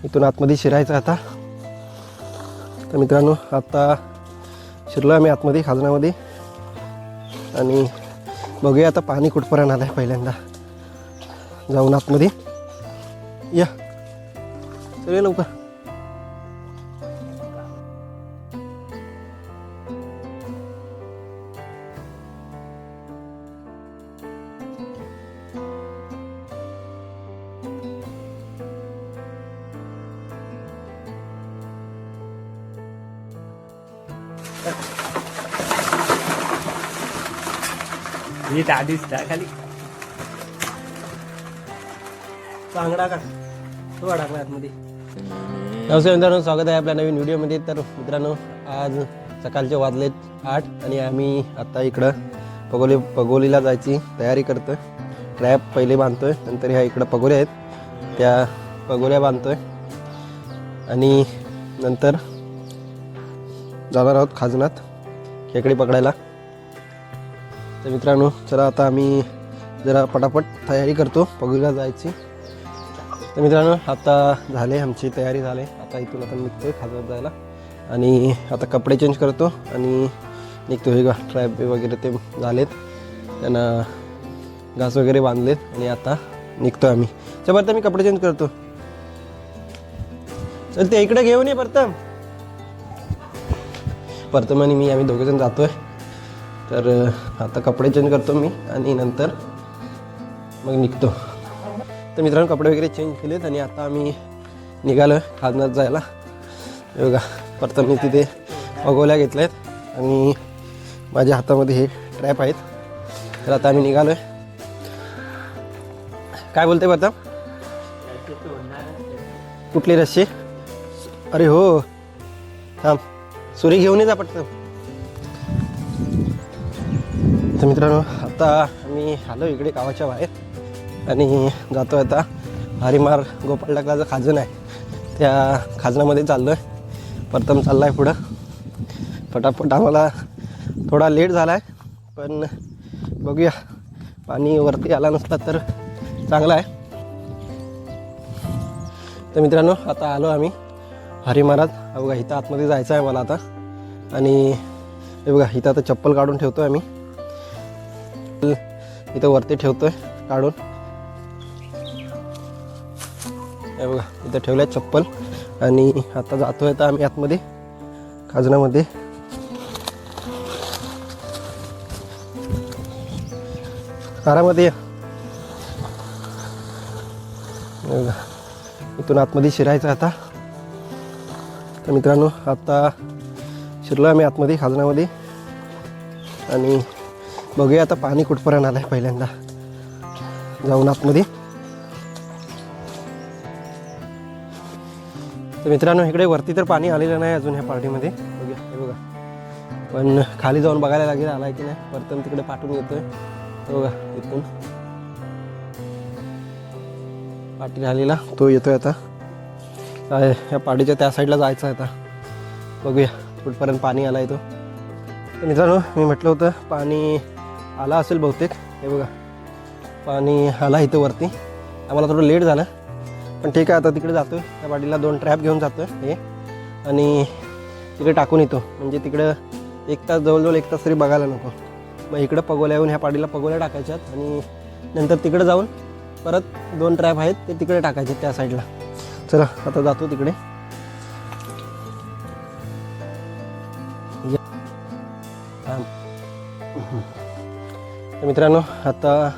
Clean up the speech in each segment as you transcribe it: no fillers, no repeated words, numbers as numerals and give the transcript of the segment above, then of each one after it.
इथून आतमध्ये शिरायचं आता. तर मित्रांनो आता शिरलो आम्ही आतमध्ये खाजनामध्ये आणि बघूया आता पाणी कुठपर्यंत आलं आहे. पहिल्यांदा जाऊन आतमध्ये या सगळे लवकर. आधीच खाली चांगला का तो अडकला आतमध्ये. नमस्कार मित्रांनो, स्वागत आहे आपल्या नवीन व्हिडिओमध्ये. तर मित्रांनो आज सकाळचे वाजलेत 8 आणि आम्ही आता इकडं पगोलीला जायची तयारी करतोय. ट्रॅप पहिले बांधतोय, नंतर ह्या इकडं पगोल्या आहेत त्या पगोल्या बांधतोय आणि नंतर जाणार आहोत खाजनात खेकडे पकडायला. तर मित्रांनो चला आता आम्ही जरा पटापट तयारी करतो पगोलीला जायची. तर मित्रांनो आता झाले, आमची तयारी झाली. आता इथून आता निघतोय खाजनात जायला आणि आता कपडे चेंज करतो आणि निघतो. हे ट्रॅप वगैरे ते झालेत, त्यांना घास वगैरे बांधलेत आणि आता निघतो आम्ही. चल मी कपडे चेंज करतो. चल ते इकडे घेऊन ये परतम आणि मी आम्ही दोघेजण जातोय. तर आता कपडे चेंज करतो मी आणि नंतर मग निघतो. तर मित्रांनो कपडे वगैरे चेंज केलेत आणि आता आम्ही निघालो खाजनात जायला. हे बघा प्रथम तिथे पगोल्या घेतल्या आहेत आणि माझ्या हातामध्ये हे ट्रॅप आहेत. तर आता आम्ही निघालो आहे. काय बोलते प्रथम? कुठली रस्सी? अरे हो थांब, सुरी घेऊन ये जा पटकन. तर मित्रांनो आता आम्ही आलो इकडे गावाच्या बाहेर आणि जातो आता हरिमार गोपाळ टाकलाचं खाजन आहे त्या खाजनामध्ये चाललो आहे. प्रथम चालला आहे पुढं. पटापट आम्हाला थोडा लेट झाला आहे पण बघूया, पाणी वरती आला नसला तर चांगला आहे. तर मित्रांनो आता आलो आम्ही हरिमारात. बघा इथं आतमध्ये जायचं आहे मला आता आणि हे बघा इथं आता चप्पल काढून ठेवतो आहे आम्ही. इथं वरती ठेवतोय काढून. हे बघा इथं ठेवलंय चप्पल आणि आता जातोय आता आम्ही आतमध्ये खाजनामध्ये. आरामध्ये बघा इथून आतमध्ये शिरायचं आता. तर मित्रांनो आता शिरलो आम्ही आतमध्ये खाजनामध्ये आणि बघूया आता पाणी कुठपर्यंत आलं आहे. पहिल्यांदा जाऊन आतमध्ये. तर मित्रांनो इकडे वरती तर पाणी आलेलं नाही अजून ह्या पार्टीमध्ये. बघूया हे बघा, पण खाली जाऊन बघायला लागेल आला की नाही. प्रथम तिकडे पाठवून येतोय. बघा इथून पाठी झालेला तो येतोय आता. ह्या पाडीच्या त्या साईडला जायचं आहे आता. बघूया कुठपर्यंत पाणी आला आहे तो. तर मित्रांनो मी म्हटलं होतं पाणी आला असेल बहुतेक. हे बघा पाणी आला इथं वरती. आम्हाला थोडं लेट झालं पण ठीक आहे. आता तिकडे जातो आहे त्या पाडीला 2 ट्रॅप घेऊन जातो आहे हे आणि तिकडे टाकून येतो. म्हणजे तिकडं 1 तास जवळजवळ 1 तास तरी बघायला नको. मग इकडं पगोल्या येऊन ह्या पाडीला पगोल्या टाकायच्यात आणि नंतर तिकडे जाऊन परत 2 ट्रॅप आहेत ते तिकडे टाकायचे त्या साईडला. चला आता जातो तिकडे. तर मित्रांनो आता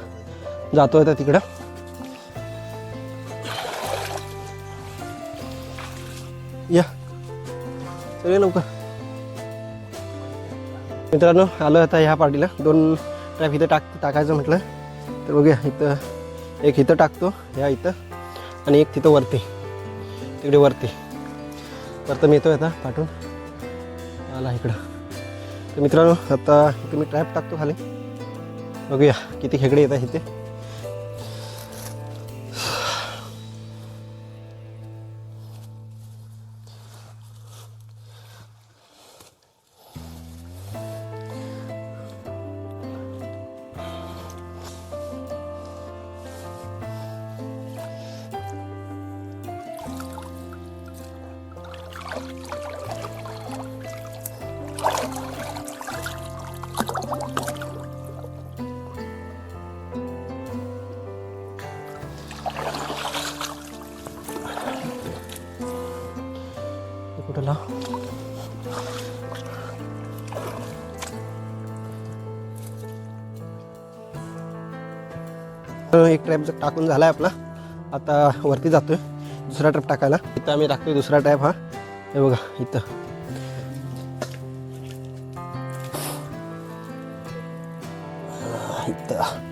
जातो आहे तिकडं. या सगळे लवकर. मित्रांनो आलो आता ह्या पार्टीला 2 ट्रॅप इथं टाकायचं म्हटलं. तर बघूया इथं एक इथं टाकतो ह्या इथं आणि एक तिथं वरती तिकडे वरती. प्रथम येतो आता पाठवून आला इकडं. तर मित्रांनो आता इथं मी ट्रॅप टाकतो खाली. बघूया किती खेकडे येतात इथे. कुठं लाव. एक ट्रॅप टाकून झालाय आपला. आता वरती जातोय दुसरा ट्रॅप टाकायला. इथं आम्ही टाकतोय दुसरा ट्रॅप. हा हे बघा इथं. इथं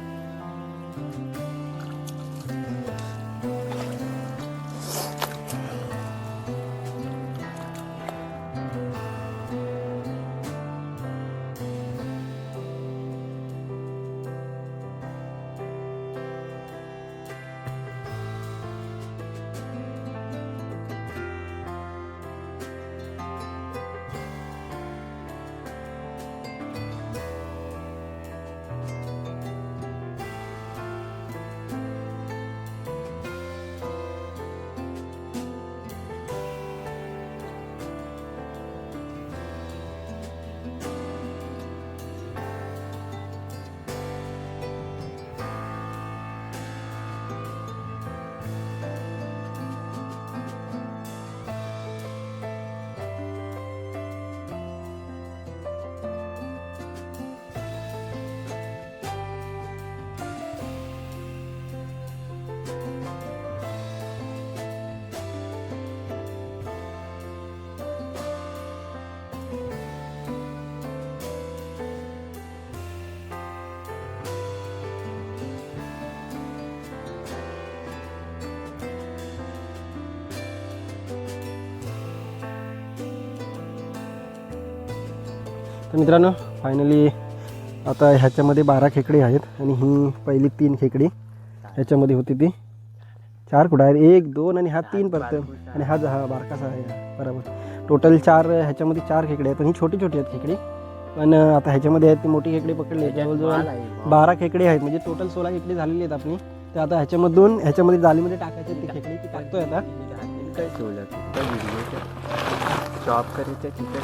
तर मित्रांनो फायनली आता ह्याच्यामध्ये 12 खेकडी आहेत आणि ही पहिली 3 खेकडी ह्याच्यामध्ये होती ती 4 कुठं आहेत 1 2 आणि हा 3 परत आणि हा बारकासा आहे बरोबर. टोटल 4 ह्याच्यामध्ये 4 खेकडे आहेत पण ही छोटी छोटी आहेत खेकडी. पण आता ह्याच्यामध्ये आहेत ती मोठी खेकडी पकडली जवळजवळ 12 खेकडी आहेत म्हणजे टोटल 16 खेकडी झालेली आहेत आपली. तर आता ह्याच्यामध्ये जाळीमध्ये टाकायची ती खेकडी ती टाकतोय आता. जॉब करायचं तिथं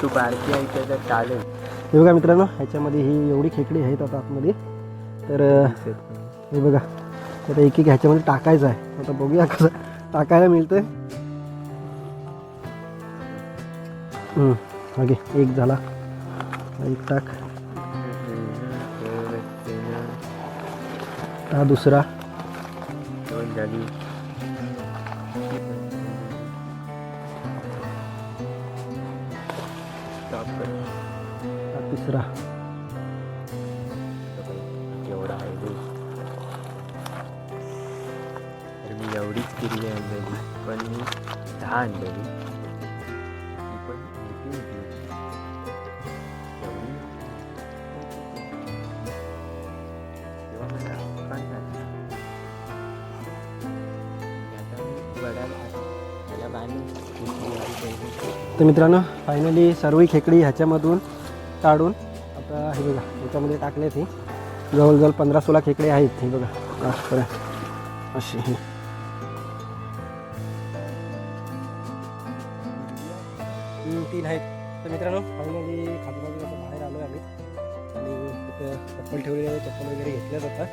तू बारकी आहे तर चालेल. हे बघा मित्रांनो ह्याच्यामध्ये ही एवढी खेकडी आहेत आता आतमध्ये. तर हे बघा आता एक एक ह्याच्यामध्ये टाकायचं आहे. आता बघूया कसं टाकायला मिळतंय. ओके एक झाला एक टाक. हा दुसरा 2 झाली. हा तिसरा. एवढा आहे रे. तर मी एवढीच केली आणलेली पण मी 10 आणलेली. ती पण मोठी होती. एवढी तेव्हा मला पण आता मी त्याला बांधून तर मित्रांनो फायनली सर्व खेकडी ह्याच्यामधून काढून आता हे बघा ह्याच्यामध्ये टाकले ते जवळजवळ 15-16 खेकडे आहेत. हे बघा अशी 3 आहेत. तर मित्रांनो फायनली खाजबाजूला बाहेर आलो आहे आम्ही आणि तिथं चप्पल ठेवलेले आहे. चप्पल वगैरे घेतल्याच आता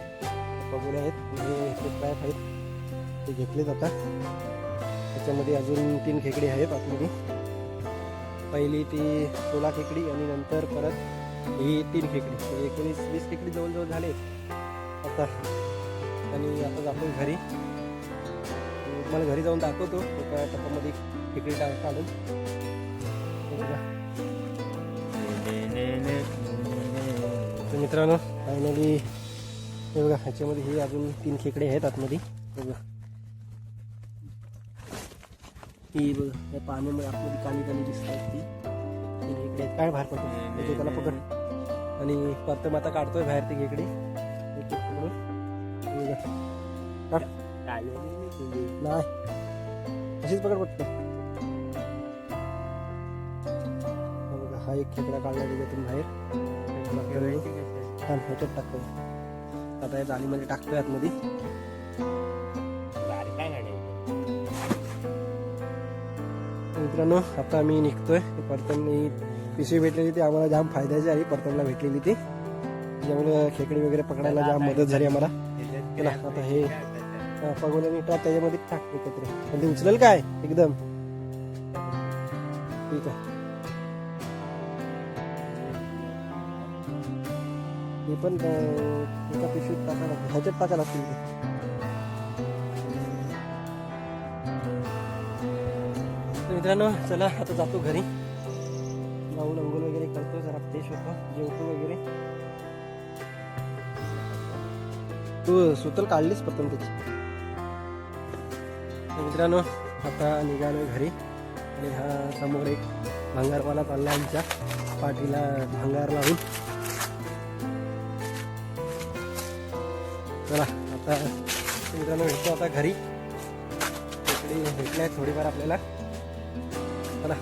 बघून आहेत हे ट्रॅप आहेत ते घेतलेच आता. त्याच्यामध्ये अजून 3 खेकडी आहेत आतमध्ये. पहिली ती 16 खेकडी आणि नंतर परत ही 3 खेकडी म्हणजे 19-20 खेकडी जवळजवळ झाले आता. आणि आता जातो घरी. मला घरी जाऊन दाखवतो एका टपामध्ये खेकडी काढून. तर मित्रांनो फायनली हे बघा ह्याच्यामध्ये ही अजून 3 खेकडे आहेत आतमध्ये. बघा ही बघा या पाण्यामध्ये आतमध्ये काली काली दिसतात ती 3 खेकडे आहेत. काय बाहेर पडतो त्याला पकड आणि परत मग आता काढतोय बाहेर ती खेकडी. एक एक पकडून काढ नाही अशीच पकड पटकन. हा एक खेकडा काढला त्याच्यातून बाहेर. ह्याच्यात टाकूया. आता या जाळीमध्ये टाकतोय आतमध्ये. मित्रांनो आता आम्ही निघतोय. परतनी पिशवी भेटलेली ती आम्हाला जाम फायद्याची आहे. परतनला भेटलेली ती त्यामुळे खेकडी वगैरे पकडायला जाम मदत झाली आम्हाला. चला आता हे पगोल्याने त्याच्यामध्ये टाकतो एकत्र. पण ते उचलेल काय एकदम ठीक आहे. हे पण एका पिशवीत टाकायला ह्याच्यात टाकायला लागतील ते. मित्रांनो चला आता जातो घरी. जाऊन अंघोळ वगैरे करतो, जरा फ्रेश होतो, जेवतो वगैरे. तू सुतल काढलीच प्रथम त्याची. मित्रांनो आता निघालो घरी आणि हा समोर एक भांगारवाला चालला आमच्या पाठीला भांगार लावून. चला आता मित्रांनो भेटतो आता घरी. इकडे भेटले आहेत थोडीफार आपल्याला. चला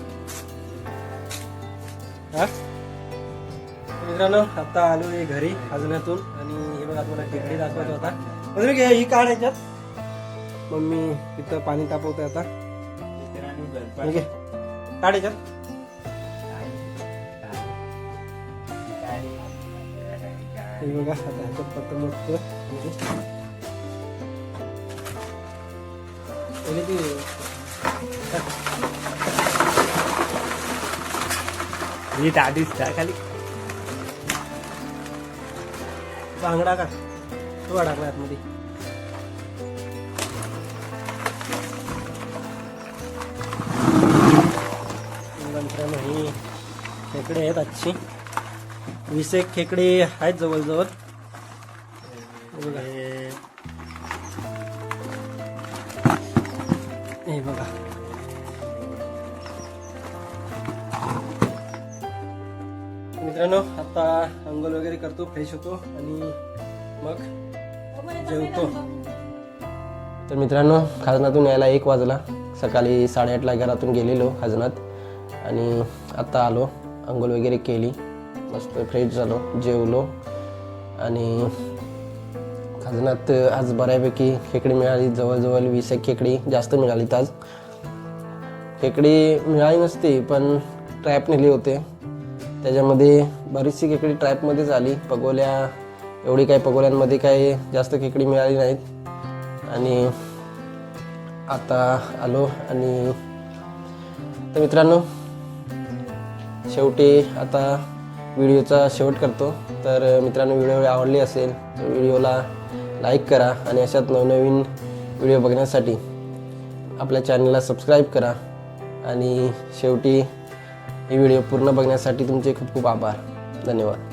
हा मित्रांनो आता आलो आहे घरी अजूनातून. आणि हे बघा तुम्हाला खेकडी दाखवायचं होता. अजून ही काढ ह्याच्यात. मम्मी तिथं पाणी तापवतोय आता. ठीक आहे काढ ह्याच्यात. हे बघा आता ह्याच्यात पत्ता मोठं आधीच खाली बांगडा का तो अडकला आतमध्ये. मित्रांनो ही खेकडे आहेत आजची. 20 एक खेकडे आहेत जवळजवळ. हे बघा मित्रांनो आता अंघोळ वगैरे करतो, फ्रेश होतो आणि मग जेवतो. तर मित्रांनो खाजनातून यायला 1 वाजला. सकाळी 8:30ला घरातून गेलेलो खाजनात आणि आता आलो. अंघोळ वगैरे केली, मस्त फ्रेश झालो, जेवलो. आणि खाजनात आज बऱ्यापैकी खेकडी मिळाली. जवळजवळ 20 एक खेकडी जास्त मिळालीत आज. खेकडी मिळाली नसती पण ट्रॅप नेली होते, त्याच्यामध्ये बरीचशी खेकडी ट्रॅपमध्येच आली. पगोल्या एवढी काही पगोल्यांमध्ये काही जास्त खेकडी मिळाली नाहीत. आणि आता आलो. आणि तर मित्रांनो शेवटी आता व्हिडिओचा शेवट करतो. तर मित्रांनो व्हिडिओ आवडली असेल तर व्हिडिओला लाईक करा आणि अशाच नवनवीन व्हिडिओ बघण्यासाठी आपल्या चॅनलला सबस्क्राईब करा. आणि शेवटी ही व्हिडिओ पूर्ण बघण्यासाठी तुमचे खूप खूप आभार. धन्यवाद.